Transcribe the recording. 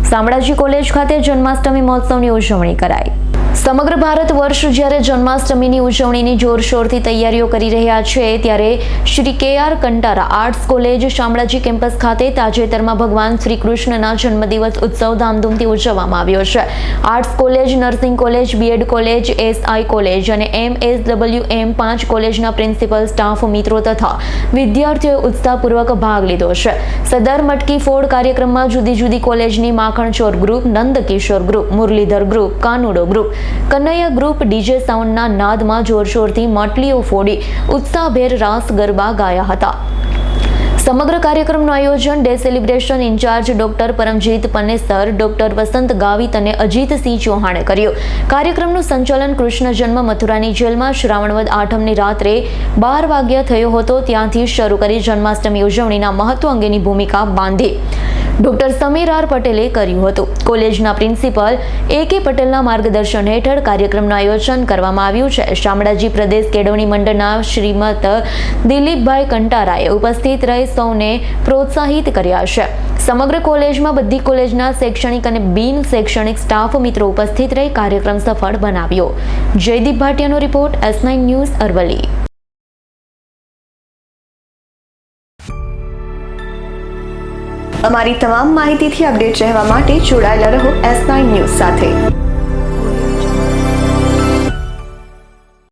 Shamlaji college ખાતે જન્માષ્ટમી મહોત્સવની ઉજવણી કરાઈ। સમગ્ર ભારત વર્ષ જ્યારે જન્માષ્ટમીની ઉજવણીની જોરશોરથી તૈયારીઓ કરી રહ્યા છે, ત્યારે શ્રી કે.આર. Kantara arts college Shamlaji campus ખાતે તાજેતરમાં ભગવાન શ્રી કૃષ્ણના જન્મદિવસ ઉત્સવ ધામધૂમથી ઉજવવામાં આવ્યો છે। Arts college, nursing college, B Ed college, SI college અને MSWM 5 કોલેજના પ્રિન્સિપલ, સ્ટાફ, મિત્રો તથા વિદ્યાર્થીઓએ ઉત્સાહપૂર્વક ભાગ લીધો છે। સદર મટકી ફોડ કાર્યક્રમમાં જુદી જુદી કોલેજની Makhanchor group, Nandkishor group, Muralidhar group, Kanudo group, Kanaiya group DJ સાઉન્ડના નાદમાં જોરશોરથી માટલીઓ ફોડી ઉત્સાહભેર રાસ ગરબા ગાયા હતા। સમગ્ર કાર્યક્રમનું આયોજન day celebration in-charge doctor Paramjit Panesar, doctor Vasant Gavit અને અજીતસિંહ ચૌહાણે કર્યું। કાર્યક્રમનું સંચાલન કૃષ્ણ જન્મ મથુરાની જેલમાં શ્રાવણવદ આઠમની રાત્રે 12 વાગ્યા થયો હતો, ત્યાંથી શરૂ કરી જન્માષ્ટમી ઉજવણીના મહત્વ અંગેની ભૂમિકા બાંધી ડોક્ટર સમીર આર પટેલે કર્યું હતું। કોલેજના પ્રિન્સિપલ A.K. પટેલના માર્ગદર્શન હેઠળ કાર્યક્રમનું આયોજન કરવામાં આવ્યું છે। શામળાજી પ્રદેશ કેળવણી મંડળના શ્રીમત દિલીપભાઈ કંટારાએ ઉપસ્થિત રહી સૌને પ્રોત્સાહિત કર્યા છે। સમગ્ર કોલેજમાં બધી કોલેજના શૈક્ષણિક અને બિન શૈક્ષણિક સ્ટાફ મિત્રો ઉપસ્થિત રહી કાર્યક્રમ સફળ બનાવ્યો। જયદીપ ભાટિયાનો રિપોર્ટ, S9 ન્યૂઝ, અરવલ્લી। અમારી તમામ માહિતીથી અપડેટ રહેવા માટે જોડાયેલા રહો S9 ન્યૂઝ સાથે।